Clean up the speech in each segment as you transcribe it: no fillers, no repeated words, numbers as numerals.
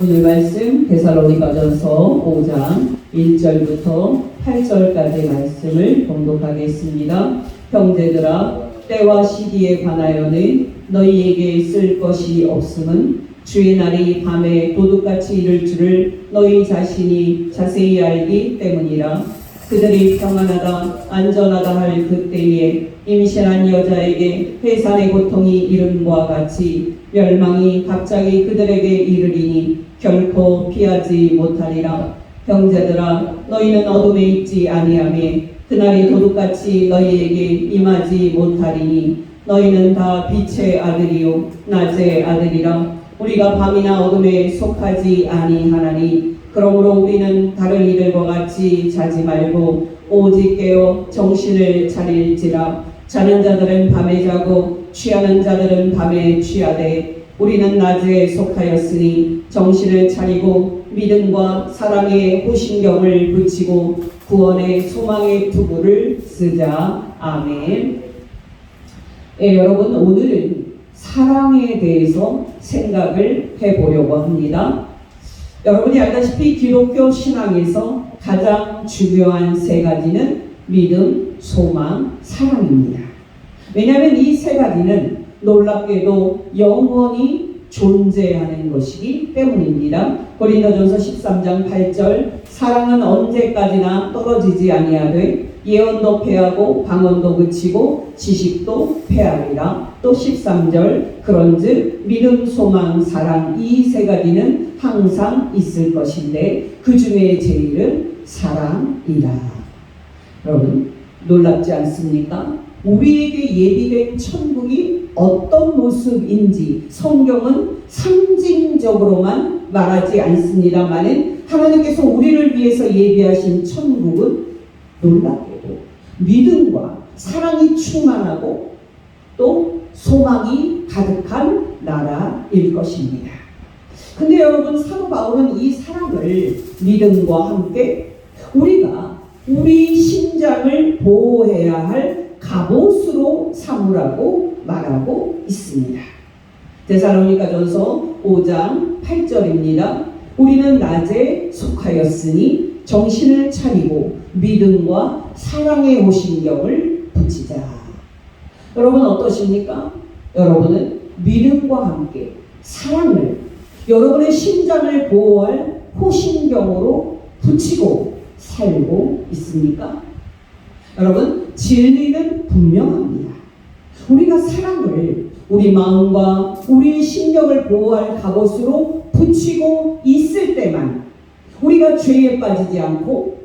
오늘 말씀 데살로니가전서 5장 1절부터 8절까지 말씀을 봉독하겠습니다. 형제들아, 때와 시기에 관하여는 너희에게 쓸 것이 없음은 주의 날이 밤에 도둑같이 이를 줄을 너희 자신이 자세히 알기 때문이라. 그들이 평안하다 안전하다 할 그때에 임신한 여자에게 해산의 고통이 이름과 같이 멸망이 갑자기 그들에게 이르리니 결코 피하지 못하리라. 형제들아, 너희는 어둠에 있지 아니하며 그날이 도둑같이 너희에게 임하지 못하리니 너희는 다 빛의 아들이요 낮의 아들이라. 우리가 밤이나 어둠에 속하지 아니하나니 그러므로 우리는 다른 이들과 같이 자지 말고 오직 깨어 정신을 차릴지라. 자는 자들은 밤에 자고 취하는 자들은 밤에 취하되 우리는 낮에 속하였으니 정신을 차리고 믿음과 사랑의 호신경을 붙이고 구원의 소망의 투구를 쓰자. 아멘. 여러분, 오늘은 사랑에 대해서 생각을 해보려고 합니다. 여러분이 알다시피 기독교 신앙에서 가장 중요한 세 가지는 믿음, 소망, 사랑입니다. 왜냐하면 이 세 가지는 놀랍게도 영원히 존재하는 것이기 때문입니다. 고린도전서 13장 8절 사랑은 언제까지나 떨어지지 아니하되 예언도 패하고 방언도 그치고 지식도 패하리라. 또 13절 그런즉 믿음, 소망, 사랑 이 세 가지는 항상 있을 것인데 그 중에 제일은 사랑이라. 여러분, 놀랍지 않습니까? 우리에게 예비된 천국이 어떤 모습인지 성경은 상징적으로만 말하지 않습니다만은 하나님께서 우리를 위해서 예비하신 천국은 놀랍게도 믿음과 사랑이 충만하고 또 소망이 가득한 나라일 것입니다. 근데 여러분, 사도 바울은 이 사랑을 믿음과 함께 우리가 우리 심장을 보호해야 할 갑옷으로 삼으라고 말하고 있습니다. 데살로니가전서 5장 8절입니다. 우리는 낮에 속하였으니 정신을 차리고 믿음과 사랑의 호신경을 붙이자. 여러분 어떠십니까? 여러분은 믿음과 함께 사랑을 여러분의 심장을 보호할 호신경으로 붙이고 살고 있습니까? 여러분, 진리는 분명합니다. 우리가 사랑을 우리 마음과 우리의 심령을 보호할 갑옷으로 붙이고 있을 때만 우리가 죄에 빠지지 않고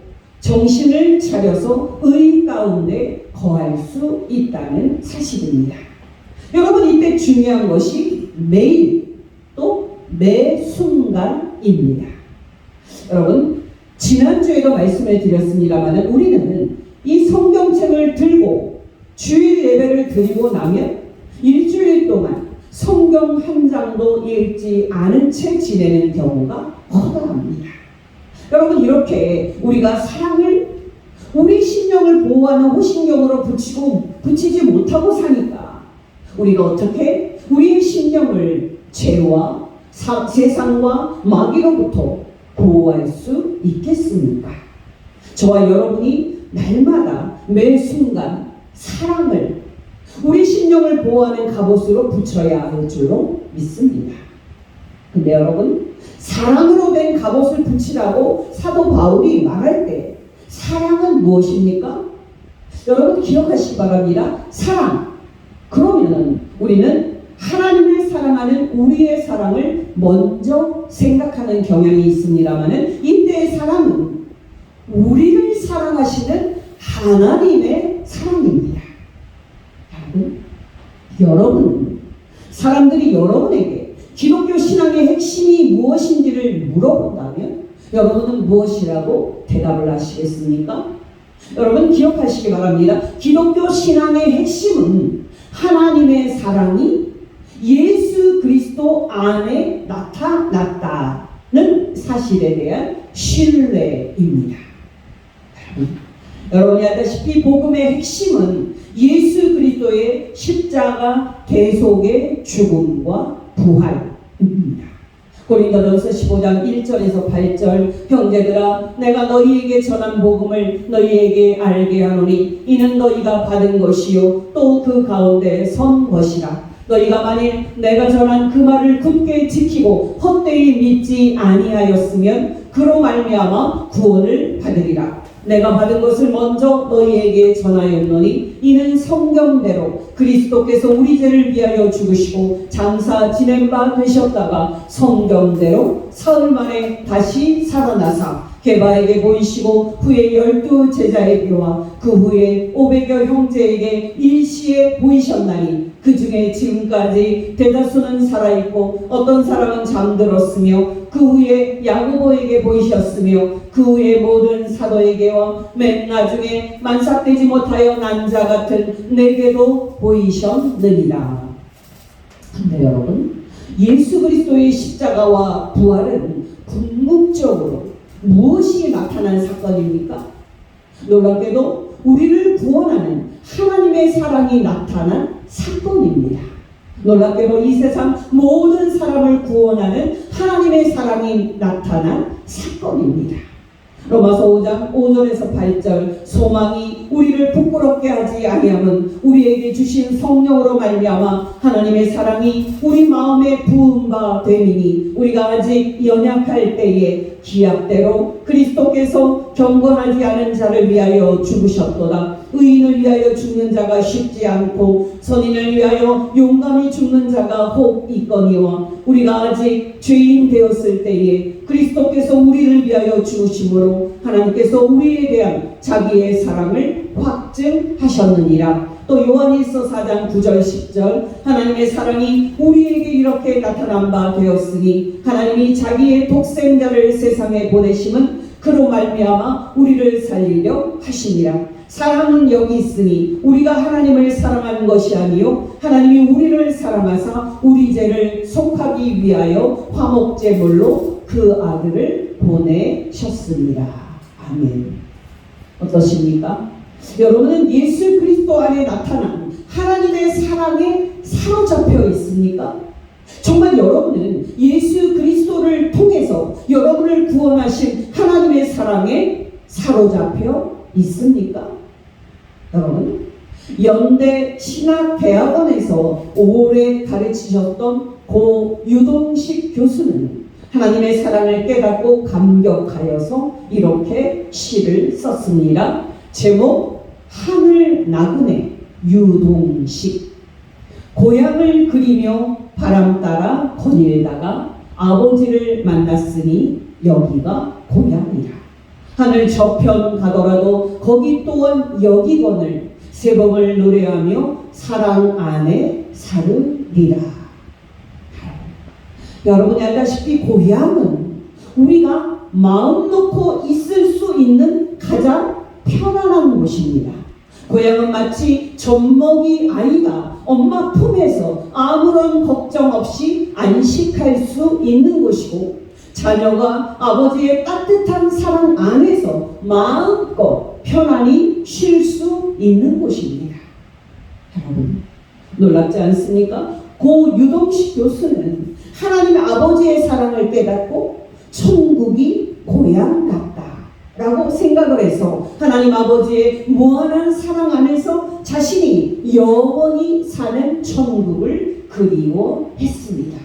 정신을 차려서 의 가운데 거할 수 있다는 사실입니다. 여러분, 이때 중요한 것이 매일 또 매 순간입니다. 여러분, 지난주에도 말씀을 드렸습니다만 우리는 이 성경책을 들고 주일 예배를 드리고 나면 일주일 동안 성경 한 장도 읽지 않은 채 지내는 경우가 허다합니다. 여러분, 이렇게 우리가 사랑을 우리 심령을 보호하는 호신경으로 붙이지 못하고 사니까 우리가 어떻게 우리의 심령을 죄와 세상과 마귀로부터 보호할 수 있겠습니까? 저와 여러분이 날마다 매 순간 사랑을 우리 심령을 보호하는 갑옷으로 붙여야 할 줄로 믿습니다. 근데 여러분, 사랑으로 된 갑옷을 붙이라고 사도 바울이 말할 때 사랑은 무엇입니까? 여러분 기억하시기 바랍니다. 사랑. 그러면은 우리는 하나님을 사랑하는 우리의 사랑을 먼저 생각하는 경향이 있습니다만은 이때의 사랑은 우리를 사랑하시는 하나님의 사랑입니다. 여러분, 사람들이 여러분에게 기독교 신앙의 핵심이 무엇인지를 물어본다면 여러분은 무엇이라고 대답을 하시겠습니까? 여러분 기억하시기 바랍니다. 기독교 신앙의 핵심은 하나님의 사랑이 예수 그리스도 안에 나타났다는 사실에 대한 신뢰입니다. 여러분이 알다시피 복음의 핵심은 예수 그리스도의 십자가 대속의 죽음과 부활입니다. 고린도전서 15장 1절에서 8절 형제들아 내가 너희에게 전한 복음을 너희에게 알게 하노니 이는 너희가 받은 것이요 또 그 가운데 선 것이라. 너희가 만일 내가 전한 그 말을 굳게 지키고 헛되이 믿지 아니하였으면 그로 말미암아 구원을 받으리라. 내가 받은 것을 먼저 너희에게 전하였노니 이는 성경대로 그리스도께서 우리 죄를 위하여 죽으시고 장사 지낸 바 되셨다가 성경대로 사흘 만에 다시 살아나사 게바에게 보이시고 후에 12 제자에게와 그 후에 500여 형제에게 일시에 보이셨나니 그 중에 지금까지 대다수는 살아있고 어떤 사람은 잠들었으며 그 후에 야고보에게 보이셨으며 그 후에 모든 사도에게와 맨 나중에 만삭되지 못하여 난 자 같은 내게도 보이셨느니라. 근데 여러분, 예수 그리스도의 십자가와 부활은 궁극적으로 무엇이 나타난 사건입니까? 놀랍게도 우리를 구원하는 하나님의 사랑이 나타난 사건입니다. 놀랍게도 이 세상 모든 사람을 구원하는 하나님의 사랑이 나타난 사건입니다. 로마서 5장 5절에서 8절 소망이 우리를 부끄럽게 하지 아니함은 우리에게 주신 성령으로 말미암아 하나님의 사랑이 우리 마음에 부은 바 됨이니 우리가 아직 연약할 때에 기약대로 그리스도께서 경건하지 않은 자를 위하여 죽으셨도다. 의인을 위하여 죽는 자가 쉽지 않고 선인을 위하여 용감히 죽는 자가 혹 있거니와 우리가 아직 죄인 되었을 때에 그리스도께서 우리를 위하여 죽으심으로 하나님께서 우리에 대한 자기의 사랑을 확증하셨느니라. 또 요한일서 4장 9절 10절 하나님의 사랑이 우리에게 이렇게 나타난 바 되었으니 하나님이 자기의 독생자를 세상에 보내심은 그로 말미암아 우리를 살리려 하시니라. 사랑은 여기 있으니 우리가 하나님을 사랑하는 것이 아니요 하나님이 우리를 사랑하사 우리 죄를 속하기 위하여 화목제물로 그 아들을 보내셨습니다. 아멘. 어떠십니까? 여러분은 예수 그리스도 안에 나타난 하나님의 사랑에 사로잡혀 있습니까? 정말 여러분은 예수 그리스도를 통해서 여러분을 구원하신 하나님의 사랑에 사로잡혀 있습니까? 여러분, 연대 신학대학원에서 오래 가르치셨던 고 유동식 교수는 하나님의 사랑을 깨닫고 감격하여서 이렇게 시를 썼습니다. 제목 하늘 나그네 유동식. 고향을 그리며 바람 따라 거닐다가 아버지를 만났으니 여기가 고향이라. 하늘 저편 가더라도 거기 또한 여기거늘 새봄을 노래하며 사랑 안에 살으리라. 여러분이 알다시피 고향은 우리가 마음 놓고 있을 수 있는 가장 편안한 곳입니다. 고향은 마치 젖먹이 아이가 엄마 품에서 아무런 걱정 없이 안식할 수 있는 곳이고 자녀가 아버지의 따뜻한 사랑 안에서 마음껏 편안히 쉴 수 있는 곳입니다. 여러분, 놀랍지 않습니까? 고 유동식 교수는 하나님 아버지의 사랑을 깨닫고 천국이 고향 같다 라고 생각을 해서 하나님 아버지의 무한한 사랑 안에서 자신이 영원히 사는 천국을 그리워했습니다.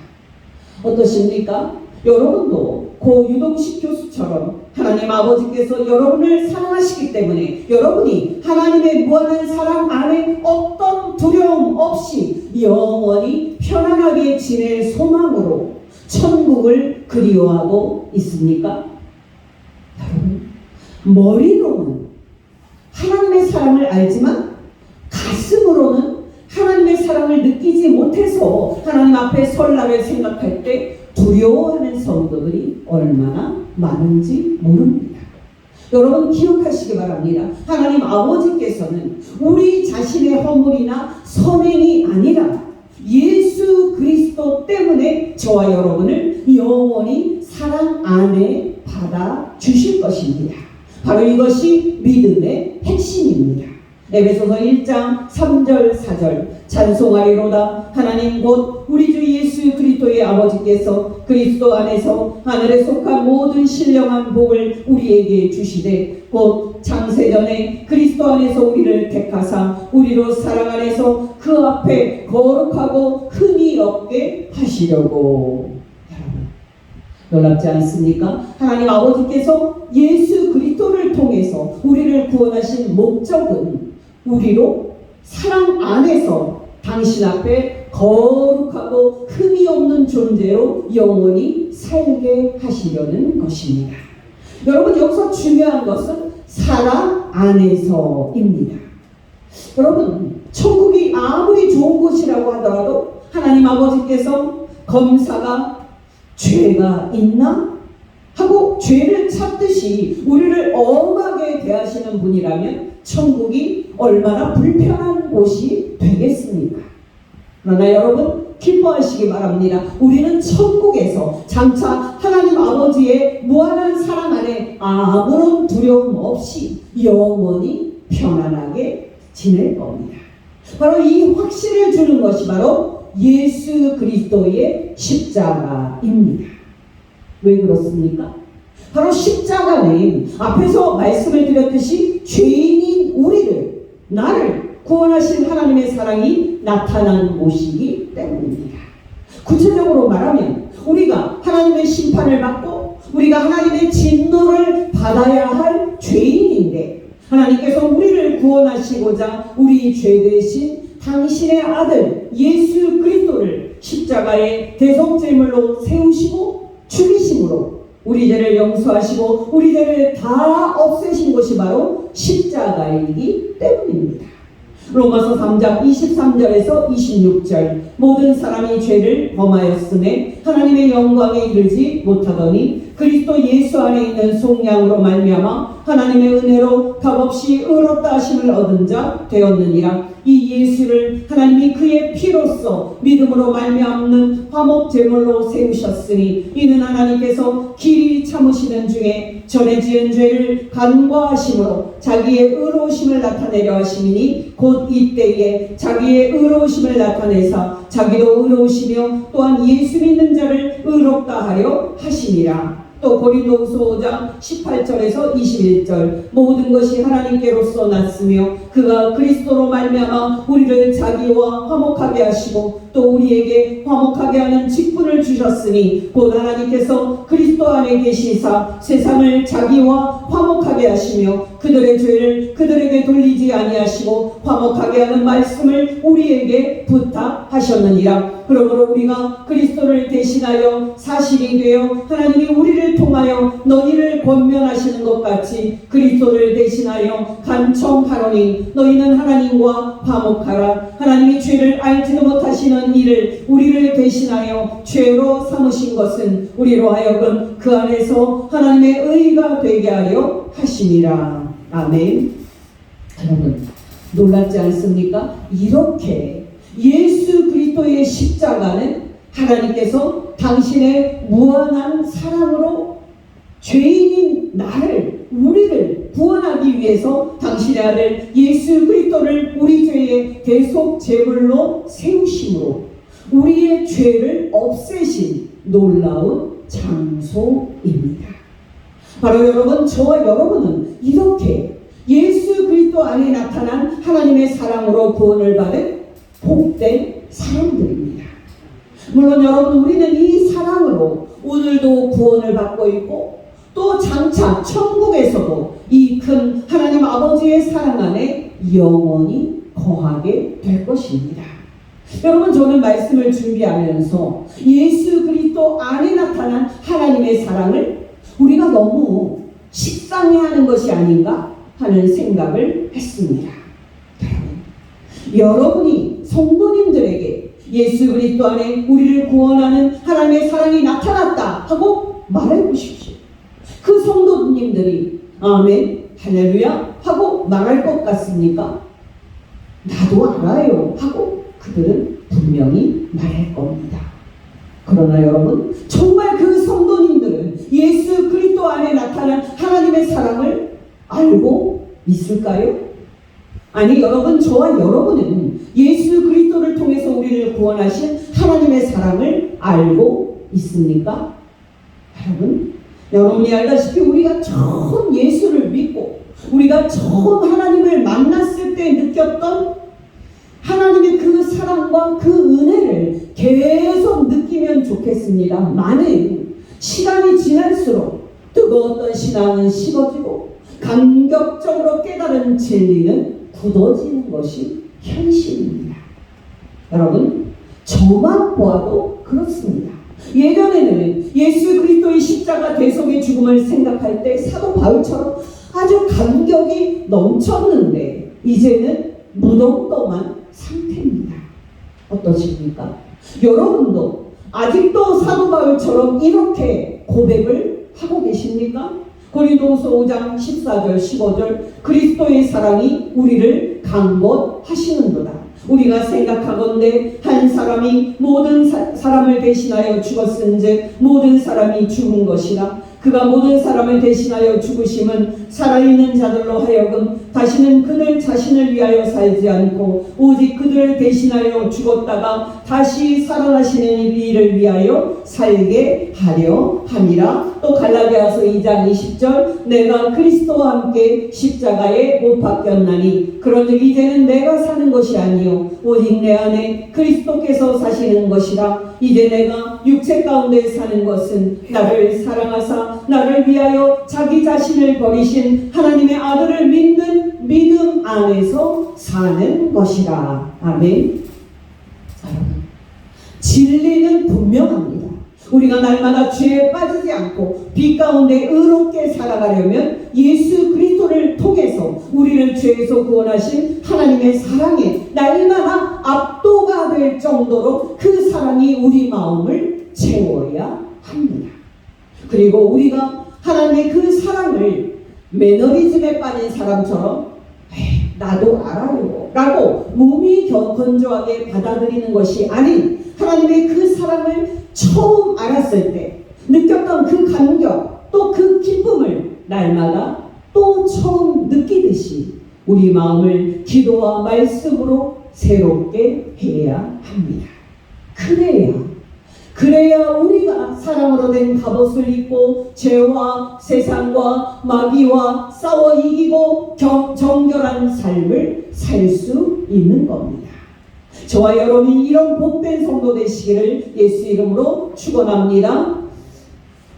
어떠십니까? 여러분도 고 유동식 교수처럼 하나님 아버지께서 여러분을 사랑하시기 때문에 여러분이 하나님의 무한한 사랑 안에 어떤 두려움 없이 영원히 편안하게 지낼 소망으로 천국을 그리워하고 있습니까? 여러분, 머리로는 하나님의 사랑을 알지만 가슴으로는 하나님의 사랑을 느끼지 못해서 하나님 앞에 설날을 생각할 때 두려워하는 성도들이 얼마나 많은지 모릅니다. 여러분 기억하시기 바랍니다. 하나님 아버지께서는 우리 자신의 허물이나 선행이 아니라 예수 그리스도 때문에 저와 여러분을 영원히 사랑 안에 받아 주실 것입니다. 바로 이것이 믿음의 핵심입니다. 에베소서 1장 3절 4절 찬송하리로다. 하나님 곧 우리 주 예수 예수 그리스도의 아버지께서 그리스도 안에서 하늘에 속한 모든 신령한 복을 우리에게 주시되 곧 창세전에 그리스도 안에서 우리를 택하사 우리로 사랑 안에서 그 앞에 거룩하고 흠이 없게 하시려고. 놀랍지 않습니까? 하나님 아버지께서 예수 그리스도를 통해서 우리를 구원하신 목적은 우리로 사랑 안에서 당신 앞에 거룩하고 흠이 없는 존재로 영원히 살게 하시려는 것입니다. 여러분, 여기서 중요한 것은 사랑 안에서입니다. 여러분, 천국이 아무리 좋은 곳이라고 하더라도 하나님 아버지께서 검사가 죄가 있나? 하고 죄를 찾듯이 우리를 엄하게 대하시는 분이라면 천국이 얼마나 불편한 곳이 되겠습니까? 그러나 여러분, 기뻐하시기 바랍니다. 우리는 천국에서 장차 하나님 아버지의 무한한 사랑 안에 아무런 두려움 없이 영원히 편안하게 지낼 겁니다. 바로 이 확신을 주는 것이 바로 예수 그리스도의 십자가입니다. 왜 그렇습니까? 바로 십자가는 앞에서 말씀을 드렸듯이 죄인인 우리를, 나를 구원하신 하나님의 사랑이 나타난 곳이기 때문입니다. 구체적으로 말하면 우리가 하나님의 심판을 받고 우리가 하나님의 진노를 받아야 할 죄인인데 하나님께서 우리를 구원하시고자 우리 죄 대신 당신의 아들 예수 그리스도를 십자가의 대속제물로 세우시고 죽이심으로 우리 죄를 용서하시고 우리 죄를 다 없애신 것이 바로 십자가이기 때문입니다. 로마서 3장 23절에서 26절 모든 사람이 죄를 범하였음에 하나님의 영광에 이르지 못하더니 그리스도 예수 안에 있는 속량으로 말미암아 하나님의 은혜로 값없이 의롭다 하심을 얻은 자 되었느니라. 이 예수를 하나님이 그의 피로써 믿음으로 말미암는 화목 제물로 세우셨으니 이는 하나님께서 길이 참으시는 중에 전에 지은 죄를 간과하심으로 자기의 의로우심을 나타내려 하심이니 곧 이때에 자기의 의로우심을 나타내사 자기도 의로우시며 또한 예수 믿는 자를 의롭다 하려 하심이라. 또 고린도후서 5장 18절에서 21절 모든 것이 하나님께로서 났으며 그가 그리스도로 말미암아 우리를 자기와 화목하게 하시고 또 우리에게 화목하게 하는 직분을 주셨으니 곧 하나님께서 그리스도 안에 계시사 세상을 자기와 화목하게 하시며 그들의 죄를 그들에게 돌리지 아니하시고 화목하게 하는 말씀을 우리에게 부탁하셨느니라. 그러므로 우리가 그리스도를 대신하여 사실이 되어 하나님이 우리를 통하여 너희를 권면하시는 것 같이 그리스도를 대신하여 간청하노니 너희는 하나님과 화목하라. 하나님이 죄를 알지도 못하시는 이를 우리를 대신하여 죄로 삼으신 것은 우리로 하여금 그 안에서 하나님의 의가 되게 하려 하심이라. 아멘. 여러분, 놀랍지 않습니까? 이렇게 예수 그리스도의 십자가는 하나님께서 당신의 무한한 사랑으로 죄인인 나를, 우리를 구원하기 위해서 당신의 아들 예수 그리스도를 우리 죄의 대속 제물로 세우심으로 우리의 죄를 없애신 놀라운 장소입니다. 바로 여러분, 저와 여러분은 이렇게 예수 그리스도 안에 나타난 하나님의 사랑으로 구원을 받은 복된 사람들입니다. 물론 여러분, 우리는 이 사랑으로 오늘도 구원을 받고 있고 또 장차 천국에서도 이 큰 하나님 아버지의 사랑 안에 영원히 거하게 될 것입니다. 여러분, 저는 말씀을 준비하면서 예수 그리스도 안에 나타난 하나님의 사랑을 우리가 너무 식상해하는 것이 아닌가 하는 생각을 했습니다. 여러분이 성도님들에게 예수 그리스도 안에 우리를 구원하는 하나님의 사랑이 나타났다 하고 말해보십시오. 그 성도님들이 아멘, 할렐루야 하고 말할 것 같습니까? 나도 알아요 하고 그들은 분명히 말할 겁니다. 그러나 여러분, 정말 그 성도님들은 예수 그리스도 안에 나타난 하나님의 사랑을 알고 있을까요? 아니, 여러분, 저와 여러분은 예수 그리스도를 통해서 우리를 구원하신 하나님의 사랑을 알고 있습니까? 여러분이 알다시피 우리가 처음 예수를 믿고 우리가 처음 하나님을 만났을 때 느꼈던 하나님의 그 사랑과 그 은혜를 계속 느끼면 좋겠습니다. 많은 시간이 지날수록 뜨거웠던 신앙은 식어지고 감격적으로 깨달은 진리는 굳어지는 것이 현실입니다. 여러분, 저만 보아도 그렇습니다. 예전에는 예수 그리스도의 십자가 대속의 죽음을 생각할 때 사도 바울처럼 아주 감격이 넘쳤는데 이제는 무덤덤한 상태입니다. 어떠십니까? 여러분도 아직도 사도 바울처럼 이렇게 고백을 하고 계십니까? 고린도후서 5장 14절 15절 그리스도의 사랑이 우리를 강권하시는도다. 우리가 생각하건대 한 사람이 모든 사람을 대신하여 죽었은즉 모든 사람이 죽은 것이라. 그가 모든 사람을 대신하여 죽으심은 살아있는 자들로 하여금 다시는 그들 자신을 위하여 살지 않고 오직 그들을 대신하여 죽었다가 다시 살아나시는 이를 위하여 살게 하려 함이라. 또 갈라디아서 2장 20절 내가 그리스도와 함께 십자가에 못 박혔나니 그런즉 이제는 내가 사는 것이 아니요 오직 내 안에 그리스도께서 사시는 것이라. 이제 내가 육체 가운데 사는 것은 나를 사랑하사 나를 위하여 자기 자신을 버리신 하나님의 아들을 믿는 믿음 안에서 사는 것이라. 아멘. 진리는 분명합니다. 우리가 날마다 죄에 빠지지 않고 빛 가운데 의롭게 살아가려면 예수 그리스도를 통해서 우리를 죄에서 구원하신 하나님의 사랑에 날마다 압도가 될 정도로 그 사랑이 우리 마음을 채워야 합니다. 그리고 우리가 하나님의 그 사랑을 매너리즘에 빠진 사람처럼 나도 알아요 라고 몸이 건조하게 받아들이는 것이 아닌 하나님의 그 사랑을 처음 알았을 때 느꼈던 그 감격 또 그 기쁨을 날마다 또 처음 느끼듯이 우리 마음을 기도와 말씀으로 새롭게 해야 합니다. 그래야 우리가 사랑으로 된 갑옷을 입고 죄와 세상과 마귀와 싸워 이기고 정결한 삶을 살 수 있는 겁니다. 저와 여러분이 이런 복된 성도 되시기를 예수 이름으로 축원합니다.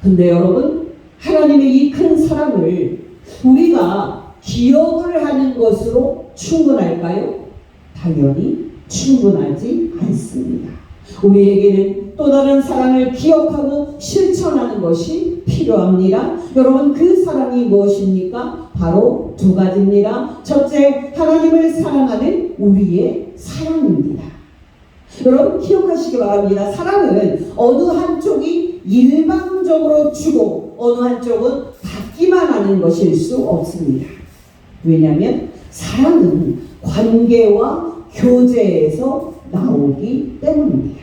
근데 여러분, 하나님의 이 큰 사랑을 우리가 기억을 하는 것으로 충분할까요? 당연히 충분하지 않습니다. 우리에게는 또 다른 사랑을 기억하고 실천하는 것이 필요합니다. 여러분, 그 사랑이 무엇입니까? 바로 두 가지입니다. 첫째, 하나님을 사랑하는 우리의 사랑입니다. 여러분 기억하시기 바랍니다. 사랑은 어느 한쪽이 일방적으로 주고 어느 한쪽은 받기만 하는 것일 수 없습니다. 왜냐하면 사랑은 관계와 교제에서 나오기 때문입니다.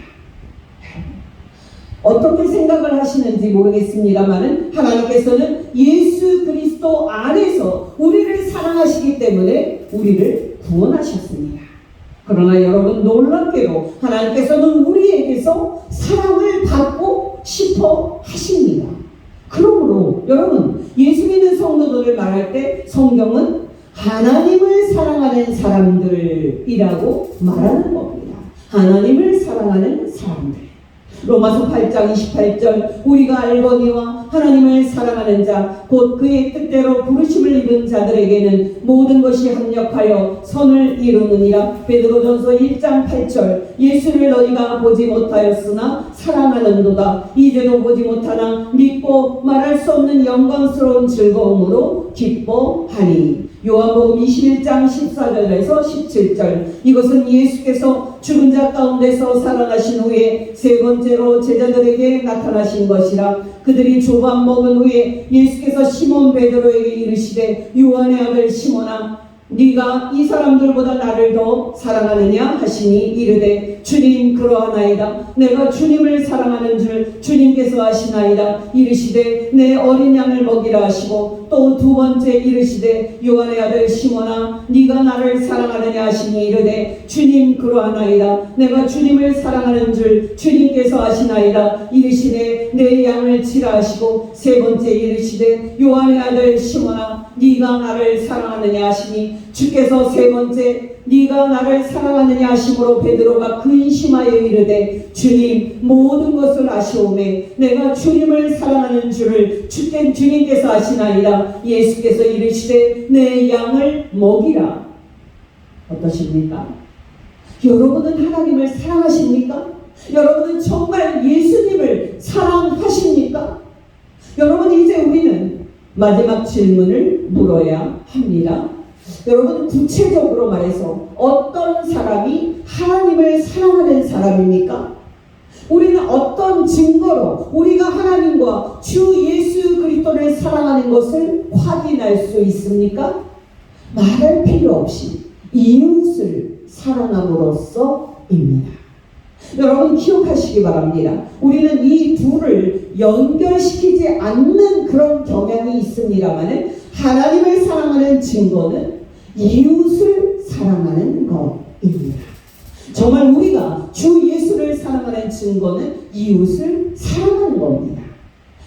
어떻게 생각을 하시는지 모르겠습니다만 하나님께서는 예수 그리스도 안에서 우리를 사랑하시기 때문에 우리를 구원하셨습니다. 그러나 여러분 놀랍게도 하나님께서는 우리에게서 사랑을 받고 싶어 하십니다. 그러므로 여러분 예수 믿는 성도들을 말할 때 성경은 하나님을 사랑하는 사람들이라고 말하는 겁니다. 하나님을 사랑하는 사람들. 로마서 8장 28절 우리가 알거니와 하나님을 사랑하는 자 곧 그의 뜻대로 부르심을 입은 자들에게는 모든 것이 합력하여 선을 이루느니라. 베드로전서 1장 8절 예수를 너희가 보지 못하였으나 사랑하는도다. 이제도 보지 못하나 믿고 말할 수 없는 영광스러운 즐거움으로 기뻐하니. 요한복음 21장 14절에서 17절 이것은 예수께서 죽은 자 가운데서 살아나신 후에 세 번째로 제자들에게 나타나신 것이라. 그들이 조밥 먹은 후에 예수께서 시몬 베드로에게 이르시되 요한의 아들 시몬아 네가 이 사람들보다 나를 더 사랑하느냐 하시니 이르되 주님 그러하나이다. 내가 주님을 사랑하는 줄 주님께서 아시나이다. 이르시되 내 어린 양을 먹이라 하시고 또 두 번째 이르시되 요한의 아들 시몬아 네가 나를 사랑하느냐 하시니 이르되 주님 그러하나이다. 내가 주님을 사랑하는 줄 주님께서 아시나이다. 이르시되 내 양을 치라 하시고 세 번째 이르시되 요한의 아들 시몬아 네가 나를 사랑하느냐 하시니 주께서 세 번째 네가 나를 사랑하느냐 하심으로 베드로가 근심하여 이르되 주님 모든 것을 아시오매 내가 주님을 사랑하는 줄을 주님께서 아시나이다. 예수께서 이르시되 내 양을 먹이라. 어떠십니까? 여러분은 하나님을 사랑하십니까? 여러분은 정말 예수님을 사랑하십니까? 여러분 이제 우리는 마지막 질문을 물어야 합니다. 여러분 구체적으로 말해서 어떤 사람이 하나님을 사랑하는 사람입니까? 우리는 어떤 증거로 우리가 하나님과 주 예수 그리스도를 사랑하는 것을 확인할 수 있습니까? 말할 필요 없이 이웃을 사랑함으로써입니다. 여러분 기억하시기 바랍니다. 우리는 이 둘을 연결시키지 않는 그런 경향이 있습니다만 하나님을 사랑하는 증거는 이웃을 사랑하는 것입니다. 정말 우리가 주 예수를 사랑하는 증거는 이웃을 사랑하는 겁니다.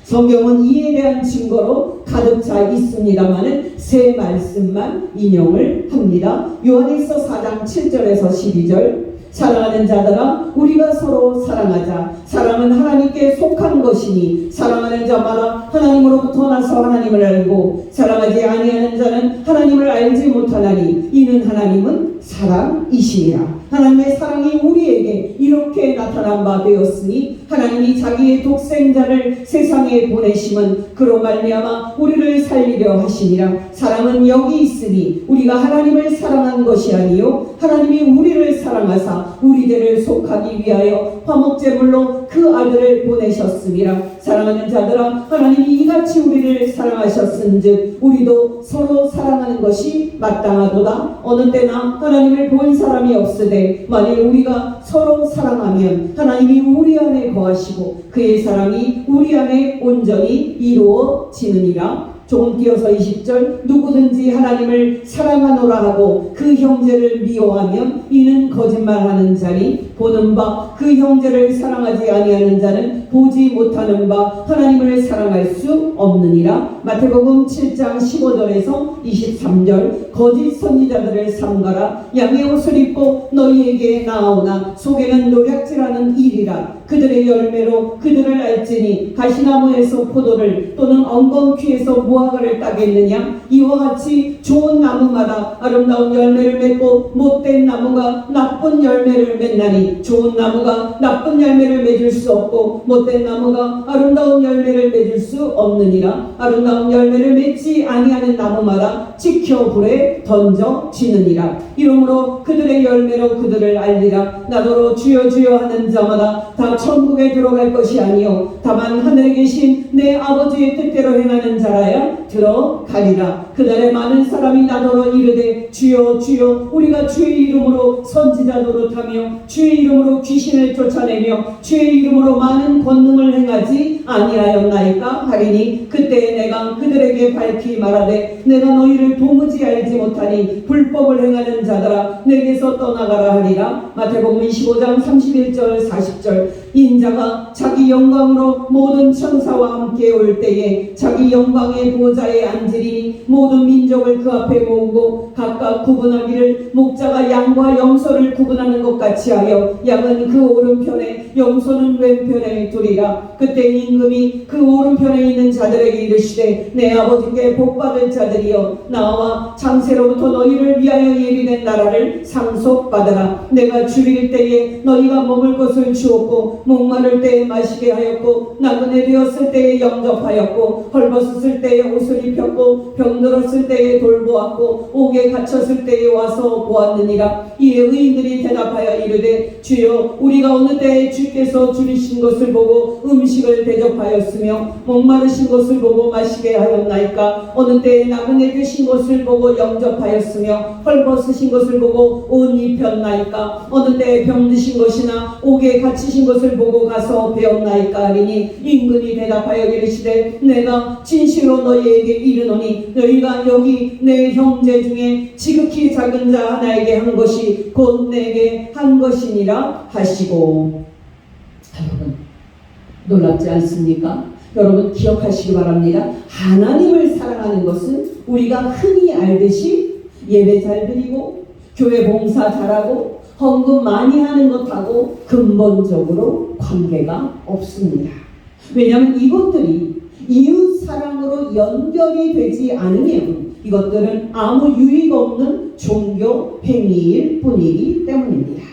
성경은 이에 대한 증거로 가득 차 있습니다만 세 말씀만 인용을 합니다. 요한일서 4장 7절에서 12절 사랑하는 자들아 우리가 서로 사랑하자. 사랑은 하나님께 속한 것이니 사랑하는 자마다 하나님으로부터 나서 하나님을 알고 사랑하지 아니하는 자는 하나님을 알지 못하나니 이는 하나님은 사랑이시니라. 하나님의 사랑이 우리에게 이렇게 나타난 바 되었으니 하나님이 자기의 독생자를 세상에 보내심은 그로 말미암아 우리를 살리려 하시니라. 사랑은 여기 있으니 우리가 하나님을 사랑한 것이 아니요 하나님이 우리를 사랑하사 우리들을 속하기 위하여 화목제물로 그 아들을 보내셨음이라. 사랑하는 자들아 하나님이 이같이 우리를 사랑하셨은즉 우리도 서로 사랑하는 것이 마땅하도다. 어느 때나 하나님을 본 사람이 없으되 만일 우리가 서로 사랑하면 하나님이 우리 안에 거하시고 그의 사랑이 우리 안에 온전히 이루어지느니라. 조금 띄어서 20절 누구든지 하나님을 사랑하노라 하고 그 형제를 미워하면 이는 거짓말하는 자니 보는 바 그 형제를 사랑하지 아니하는 자는 보지 못하는 바 하나님을 사랑할 수 없느니라. 마태복음 7장 15절에서 23절 거짓 선지자들을 삼가라. 양의 옷을 입고 너희에게 나아오나 속에는 노략질하는 일이라. 그들의 열매로 그들을 알지니 가시나무에서 포도를 또는 엉겅퀴에서 무화과를 따겠느냐. 이와 같이 좋은 나무마다 아름다운 열매를 맺고 못된 나무가 나쁜 열매를 맺나니 좋은 나무가 나쁜 열매를 맺을 수 없고 못된 나무가 아름다운 열매를 맺을 수 없느니라. 아름다운 열매를 맺지 아니하는 나무마다 지켜 불에 던져지느니라. 이러므로 그들의 열매로 그들을 알리라. 나더러 주여 주여 하는 자마다 다 천국에 들어갈 것이 아니요 다만 하늘에 계신 내 아버지의 뜻대로 행하는 자라야 들어가리라. 그날에 많은 사람이 나더러 이르되 주여 주여 우리가 주의 이름으로 선지자 노릇하며 주의 이름으로 귀신을 쫓아내며 주의 이름으로 많은 권능을 행하지 아니하였나이까 하리니 그때 내가 그들에게 밝히 말하되 내가 너희를 도무지 알지 못하니 불법을 행하는 자들아 내게서 떠나가라 하리라. 마태복음 25장 31절 40절 인자가 자기 영광으로 모든 천사와 함께 올 때에 자기 영광의 보좌에 앉으리니 모든 민족을 그 앞에 모으고 각각 구분하기를 목자가 양과 염소를 구분하는 것 같이 하여 양은 그 오른편에 염소는 왼편에 두리라. 그때 임금이 그 오른편에 있는 자들에게 이르시되 내 아버지께 복받을 자들이여 나와 창세로부터 너희를 위하여 예비된 나라를 상속받으라. 내가 줄일 때에 너희가 먹을 것을 주었고 목마를 때에 마시게 하였고 나그네 되었을 때에 영접하였고 헐벗었을 때에 옷을 입혔고 병들었을 때에 돌보았고 옥에 갇혔을 때에 와서 보았느니라. 이에 의인들이 대답하여 이르되 주여 우리가 어느 때에 주께서 줄이신 것을 보고 음식을 대접하였으며 목마르신 것을 보고 마시게 하였나이까. 어느 때에 나그네 되신 것을 보고 영접하였으며 헐벗으신 것을 보고 옷 입혔나이까. 어느 때에 병드신 것이나 옥에 갇히신 것을 보고 가서 배웠나이까 하리니 임금이 대답하여 이르시되 내가 진실로 너희에게 이르노니 너희가 여기 내 형제 중에 지극히 작은 자 하나에게 한 것이 곧 내게 한 것이니라 하시고. 여러분 놀랍지 않습니까? 여러분 기억하시기 바랍니다. 하나님을 사랑하는 것은 우리가 흔히 알듯이 예배 잘 드리고 교회 봉사 잘하고 헌금 많이 하는 것하고 근본적으로 관계가 없습니다. 왜냐하면 이것들이 이웃 사랑으로 연결이 되지 않으면 이것들은 아무 유익 없는 종교 행위일 뿐이기 때문입니다.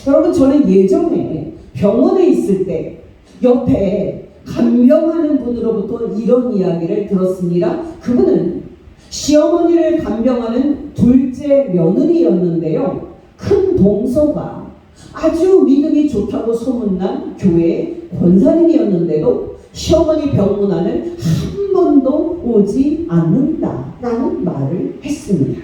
여러분 저는 예전에 병원에 있을 때 옆에 간병하는 분으로부터 이런 이야기를 들었습니다. 그분은 시어머니를 간병하는 둘째 며느리였는데요. 큰 동서가 아주 믿음이 좋다고 소문난 교회의 권사님이었는데도 시어머니 병문안을 한 번도 오지 않는다라는 말을 했습니다.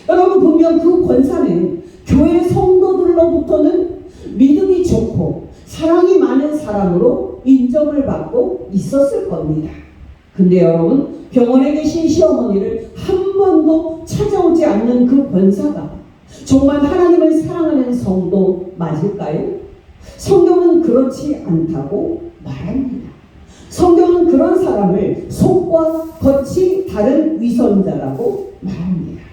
여러분 보면 그 권사는 교회 성도들로부터는 믿음이 좋고 사랑이 많은 사람으로 인정을 받고 있었을 겁니다. 근데 여러분 병원에 계신 시어머니를 한 번도 찾아오지 않는 그 권사가 정말 하나님을 사랑하는 성도 맞을까요? 성경은 그렇지 않다고 말합니다. 성경은 그런 사람을 속과 겉이 다른 위선자라고 말합니다.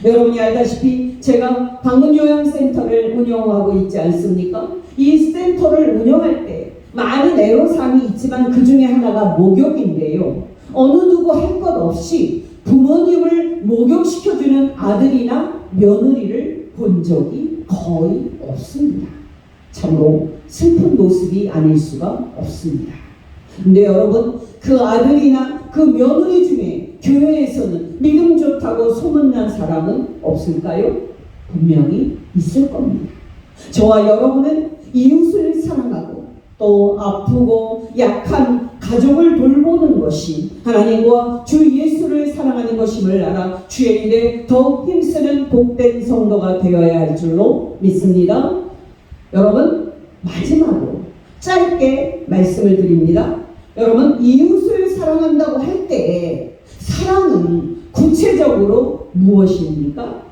여러분이 알다시피 제가 방문요양센터를 운영하고 있지 않습니까? 이 센터를 운영할 때 많은 애로사항이 있지만 그 중에 하나가 목욕인데요. 어느 누구 할 것 없이 부모님을 목욕시켜주는 아들이나 며느리를 본 적이 거의 없습니다. 참으로 슬픈 모습이 아닐 수가 없습니다. 근데 여러분 그 아들이나 그 며느리 중에 교회에서는 믿음 좋다고 소문난 사람은 없을까요? 분명히 있을 겁니다. 저와 여러분은 이웃을 사랑하고 또 아프고 약한 가족을 돌보는 것이 하나님과 주 예수를 사랑하는 것임을 알아 주의 일에 더욱 힘쓰는 복된 성도가 되어야 할 줄로 믿습니다. 여러분 마지막으로 짧게 말씀을 드립니다. 여러분 이웃을 사랑한다고 할 때 사랑은 구체적으로 무엇입니까?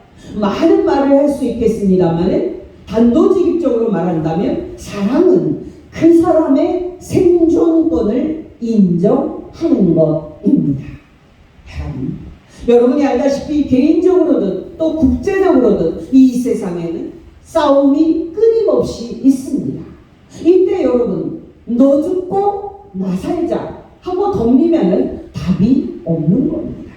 많은 말을 할 수 있겠습니다만 단도직입적으로 말한다면 사랑은 그 사람의 생존권을 인정하는 것입니다. 여러분이 알다시피 개인적으로든 또 국제적으로든 이 세상에는 싸움이 끊임없이 있습니다. 이때 여러분 너 죽고 나 살자 하고 덤비면은 답이 없는 겁니다.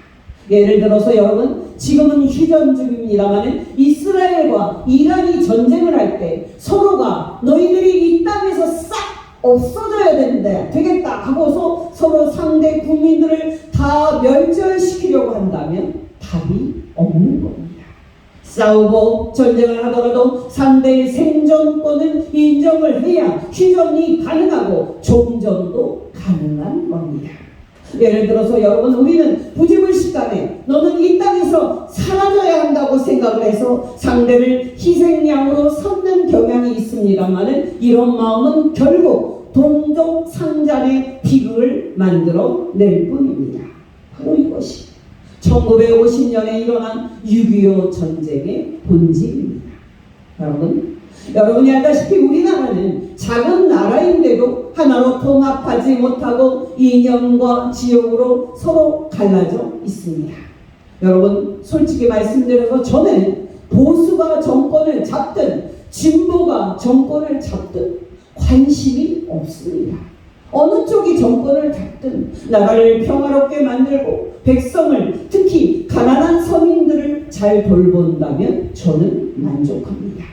예를 들어서 여러분 지금은 휴전 중입니다만 이스라엘과 이란이 전쟁을 할 때 서로가 너희들이 이 땅에서 싹 없어져야 된다 되겠다 하고서 서로 상대 국민들을 다 멸절시키려고 한다면 답이 없는 겁니다. 싸우고 전쟁을 하더라도 상대의 생존권은 인정을 해야 휴전이 가능하고 종전도 가능한 겁니다. 예를 들어서 여러분 우리는 부지불식간에 너는 이 땅에서 사라져야 한다고 생각을 해서 상대를 희생양으로 삼는 경향이 있습니다만 이런 마음은 결국 동족 상잔의 비극을 만들어 낼 뿐입니다. 바로 이것이 1950년에 일어난 6.25 전쟁의 본질입니다. 여러분이 알다시피 우리나라는 작은 나라인데도 하나로 통합하지 못하고 이념과 지역으로 서로 갈라져 있습니다. 여러분 솔직히 말씀드려서 저는 보수가 정권을 잡든 진보가 정권을 잡든 관심이 없습니다. 어느 쪽이 정권을 잡든 나라를 평화롭게 만들고 백성을 특히 가난한 서민들을 잘 돌본다면 저는 만족합니다.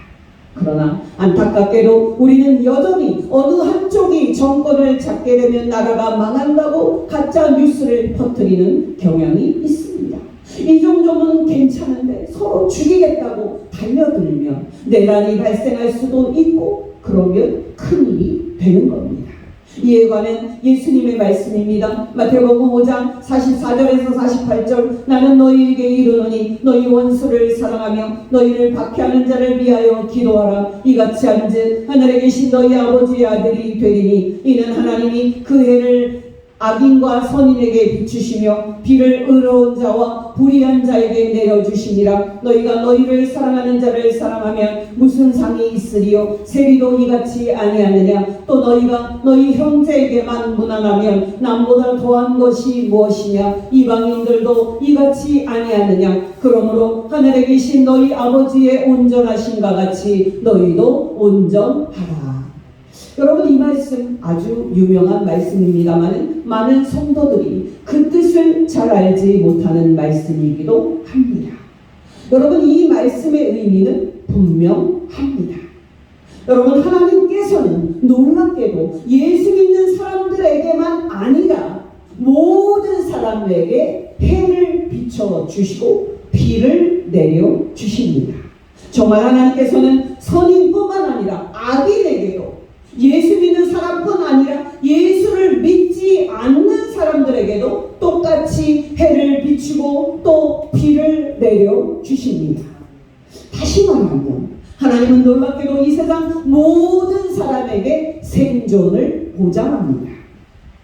그러나 안타깝게도 우리는 여전히 어느 한쪽이 정권을 잡게 되면 나라가 망한다고 가짜 뉴스를 퍼뜨리는 경향이 있습니다. 이 정도면 괜찮은데 서로 죽이겠다고 달려들면 내란이 발생할 수도 있고 그러면 큰일이 되는 겁니다. 이에 관한 예수님의 말씀입니다. 마태복음 5장 44절에서 48절 나는 너희에게 이르노니 너희 원수를 사랑하며 너희를 박해하는 자를 위하여 기도하라. 이같이 한즉 하늘에 계신 너희 아버지의 아들이 되리니 이는 하나님이 그 해를 악인과 선인에게 비추시며 비를 의로운 자와 불의한 자에게 내려주시니라. 너희가 너희를 사랑하는 자를 사랑하면 무슨 상이 있으리요? 세리도 이같이 아니하느냐? 또 너희가 너희 형제에게만 무난하면 남보다 더한 것이 무엇이냐? 이방인들도 이같이 아니하느냐? 그러므로 하늘에 계신 너희 아버지의 온전하심과 같이 너희도 온전하라. 여러분, 이 말씀 아주 유명한 말씀입니다만 많은 성도들이 그 뜻을 잘 알지 못하는 말씀이기도 합니다. 여러분, 이 말씀의 의미는 분명합니다. 여러분, 하나님께서는 놀랍게도 예수 믿는 사람들에게만 아니라 모든 사람에게 해를 비춰주시고 비를 내려주십니다. 정말 하나님께서는 선인뿐만 아니라 악인에게도 예수 믿는 사람뿐 아니라 예수를 믿지 않는 사람들에게도 똑같이 해를 비추고 또 비를 내려주십니다. 다시 말하면 하나님은 놀랍게도 이 세상 모든 사람에게 생존을 보장합니다.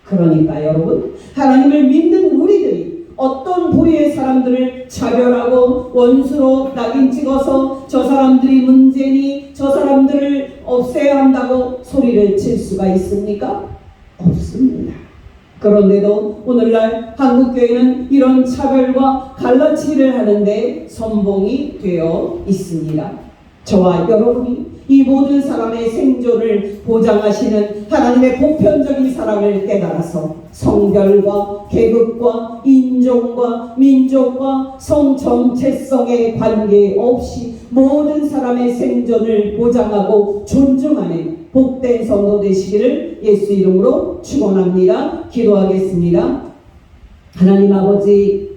그러니까 여러분, 하나님을 믿는 우리들이 어떤 불의의 사람들을 차별하고 원수로 낙인 찍어서 저 사람들이 문제니 저 사람들을 없애야 한다고 소리를 칠 수가 있습니까? 없습니다. 그런데도 오늘날 한국교회는 이런 차별과 갈라치기를 하는데 선봉이 되어 있습니다. 저와 여러분이 이 모든 사람의 생존을 보장하시는 하나님의 보편적인 사랑을 깨달아서 성별과 계급과 인종과 민족과 성 정체성에 관계없이 모든 사람의 생존을 보장하고 존중하는 복된 성도 되시기를 예수 이름으로 축원합니다. 기도하겠습니다. 하나님 아버지,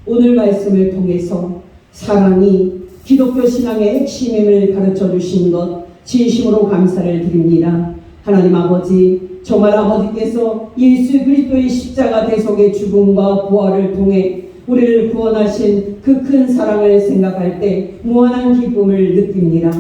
오늘 말씀을 통해서 사랑이 기독교 신앙의 핵심임을 가르쳐 주신 것 진심으로 감사를 드립니다. 하나님 아버지, 정말 아버지께서 예수 그리스도의 십자가 대속의 죽음과 부활을 통해 우리를 구원하신 그 큰 사랑을 생각할 때 무한한 기쁨을 느낍니다.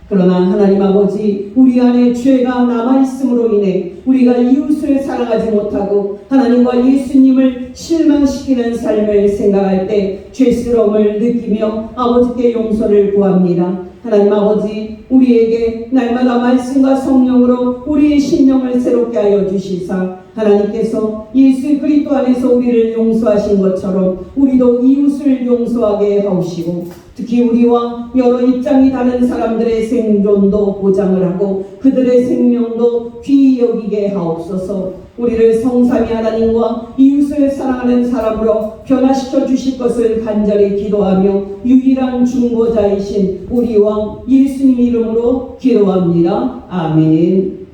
그러나 하나님 아버지, 우리 안에 죄가 남아있음으로 인해 우리가 이웃을 사랑하지 못하고 하나님과 예수님을 실망시키는 삶을 생각할 때 죄스러움을 느끼며 아버지께 용서를 구합니다. 하나님 아버지, 우리에게 날마다 말씀과 성령으로 우리의 심령을 새롭게 하여 주시사 하나님께서 예수 그리스도 안에서 우리를 용서하신 것처럼 우리도 이웃을 용서하게 하옵시고 특히 우리와 여러 입장이 다른 사람들의 생존도 보장을 하고 그들의 생명도 귀히 여기게 하옵소서. 우리를 성삼위 하나님과 이웃을 사랑하는 사람으로 변화시켜 주실 것을 간절히 기도하며 유일한 중보자이신 우리 왕 예수님 이름으로 기도합니다. 아멘.